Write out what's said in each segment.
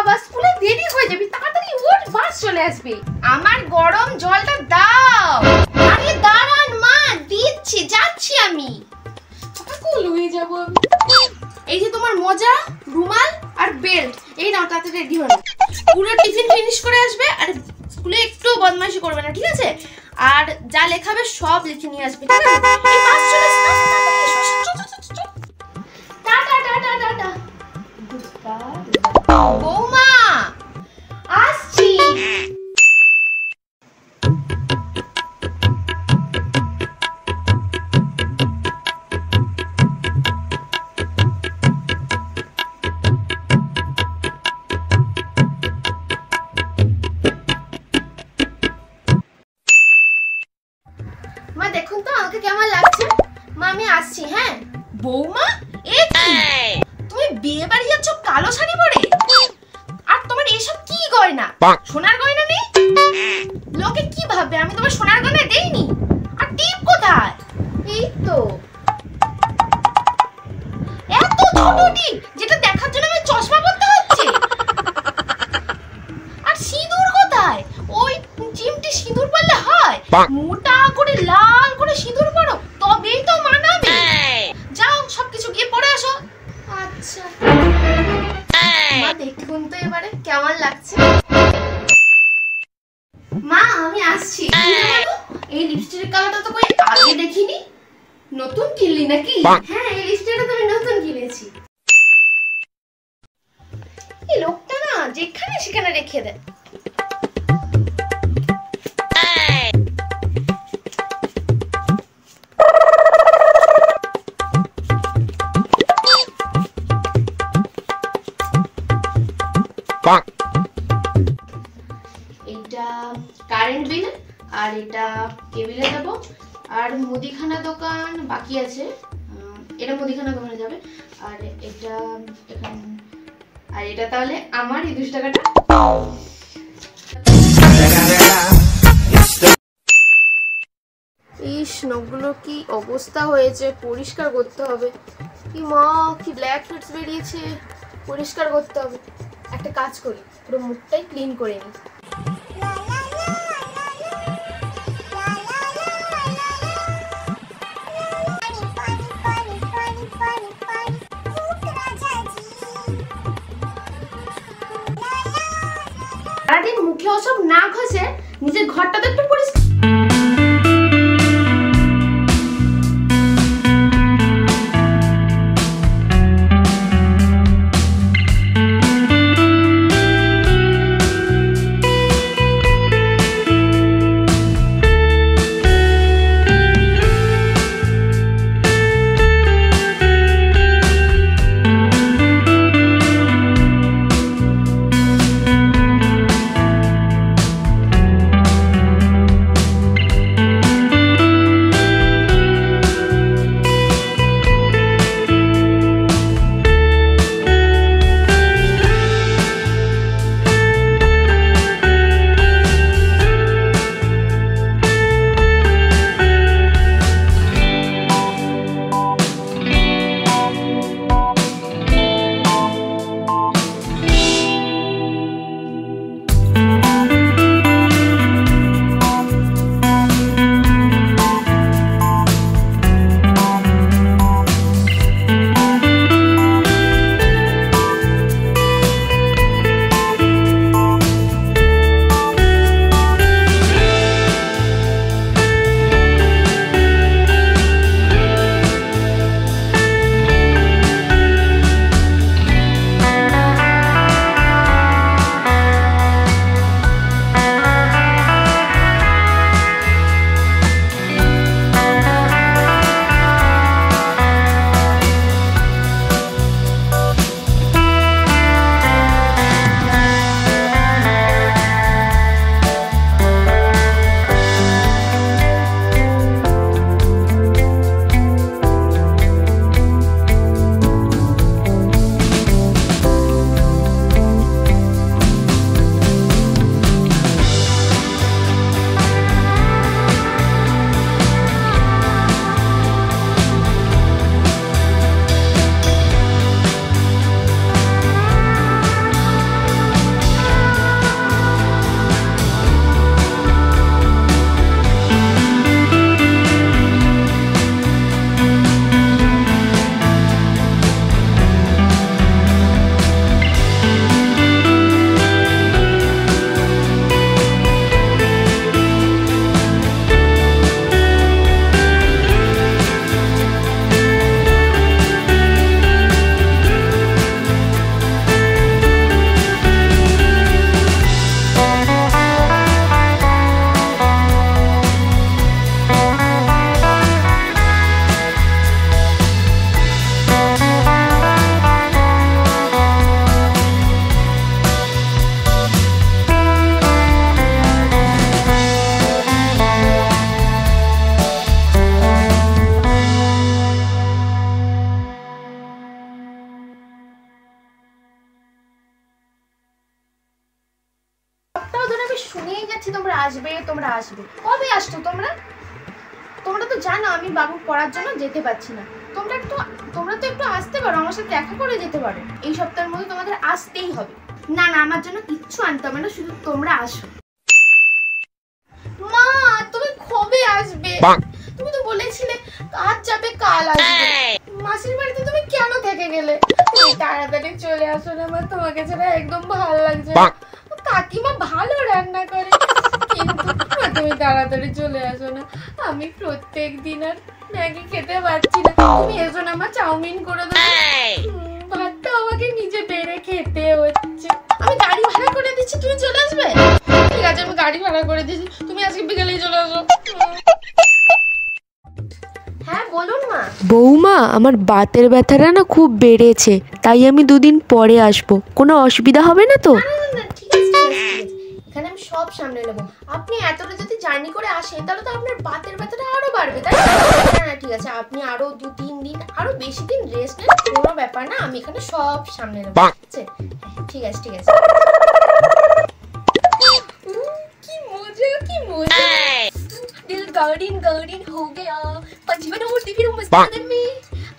বাবা স্কুলে দেরি হয়ে যাবে, তাড়াতাড়ি ওঠ, বাস চলে আসবে। আমার গরম জলটা দাও। আরে দাঁড়ান মা, দিচ্ছি, যাচ্ছি আমি। পাগল হয়ে যাব আমি। এই যে তোমার মোজা, রুমাল আর বেল্ট, এই নাও, তাড়াতাড়ি রেডি হও। পুরো টিফিন ফিনিশ করে আসবে, আর স্কুলে একটু বদমাইশি করবে না, ঠিক আছে? আর যা লেখাবে সব লিখে নিয়ে আসবে, ঠিক আছে? এই বাস চলে আসছে, টাটা টাটা টাটা। বৌমা আসছি। মা দেখুন তো আমাকে কেমন লাগছে। মা আমি আসছি, হ্যাঁ। বৌমা এ কি, তুমি বিয়ে বাড়ি যাচ্ছ কালো শাড়ি পরে? আর তোমার এসব কি গয়না? সোনার গয়না নেই? লোকে কি ভাববে আমি তোমার সোনার গয়না দেইনি? আর টিপ কোথায়? এই তো এত ছোট টিপ, যেটা দেখার জন্য আমি চশমা পরতে হচ্ছে। আর সিঁদুর কোথায়? ওই চিমটি সিঁদুর পরলে হয়? মোটা করে লাল করে সিঁদুর পরো, তবেই তো মানাবে। যাও সবকিছু গিয়ে পরে আসো। আচ্ছা মা দেখুন তো এবারে কেমন লাগছে। মা আমি আসছি। এই লিপস্টিকের কালারটা তো কই আগে দেখিনি। নতুন কিনলি নাকি? হ্যাঁ, এই লিপস্টিকটা তো আমি নতুন কিনেছি। এই লোকটা না যেখানে সেখানে রেখে দেয়। এটা কারেন্ট বিল, আর এটা টেবিলে দেব। আর মুদিখানা দোকান বাকি আছে, এটা মুদিখানা দোকানে যাবে। আর এটা এখানে, আর এটা তাহলে আমার এই 200 টাকাটা। ইস, নখগুলো কি অবস্থা হয়েছে, পরিষ্কার করতে হবে। কি মা, কি ব্ল্যাক হেডস বেরিয়েছে, পরিষ্কার করতে হবে। একটা কাজ করি, পুরো মুখটাই ক্লিন করে নিই। সারাদিন মুখে ওসব না ঘষে নিজের ঘরটা তো একটু পরিষ্কার। শুনেই যাচ্ছি তোমরা আসবে তোমরা আসবে। কবে আসছো তোমরা? তোমরা তো জানো আমি বাবু পড়ার জন্য যেতে পারছি না। তোমরা তো একটু আসতে পারো, আমার সাথে দেখা করে যেতে পারো। এই সপ্তাহের মধ্যে তোমাদের আসতেই হবে। না না, আমার জন্য কিচ্ছু আনতে হবে না, শুধু তোমরা আসো। মা তুমি কবে আসবে? তুমি তো বলেছিলে আজ যাবে কাল আসবে। মাসির বাড়িতে তুমি কেন থেকে গেলে? তুমি তাড়াতাড়ি চলে আসো না মা, তোমাকে ছাড়া একদম ভালো লাগছে না। কাকিমা ভালো রান্না করে, কিন্তু তুমি তাড়াতাড়ি চলে আসো না। আমি প্রত্যেক দিন আর ম্যাগি খেতে পারছি না। তুমি এসো না মা, চাউমিন করে দাও। ভাতটা আমাকে নিজে বেড়ে খেতে হচ্ছে। আমি গাড়ি ভাড়া করে দিচ্ছি, তুমি চলে আসবে? ঠিক আছে, আমি গাড়ি ভাড়া করে দিচ্ছি, তুমি আজকে বিকেলেই চলে আসো। হ্যাঁ বলুন মা। বৌমা, আমার বাতের ব্যথাটা না খুব বেড়েছে, তাই আমি 2 দিন পরে আসবো। কোনো অসুবিধা হবে না তো? না না না, ঠিক আছে ঠিক আছে ঠিক আছে, এখানে আমি সব সামনে নেবো। আপনি এতটা যদি জার্নি করে আসেন তাহলে তো আপনার বাতের ব্যথাটা আরো বাড়বে, তাই না? না না ঠিক আছে, আপনি আরো 2-3 দিন আরো বেশি দিন রেস্ট নেন, কোনো ব্যাপার না, আমি এখানে সব সামনে নেবো। ঠিক আছে ঠিক আছে। কি মজা কি মজা, दिल गार्डन गार्डन हो गया, पंचवन होती फिर मस्तान में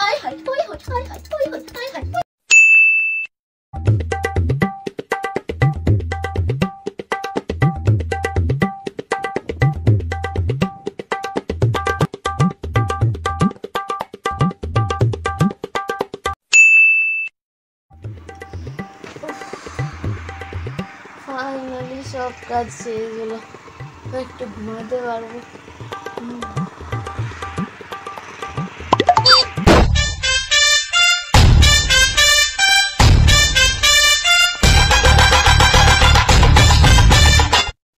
आय हाय हाय हाय हाय हाय हाय हाय। ফাইনালি সব কাজ শেষ হলো, একটু ঘুমাতে পারবো।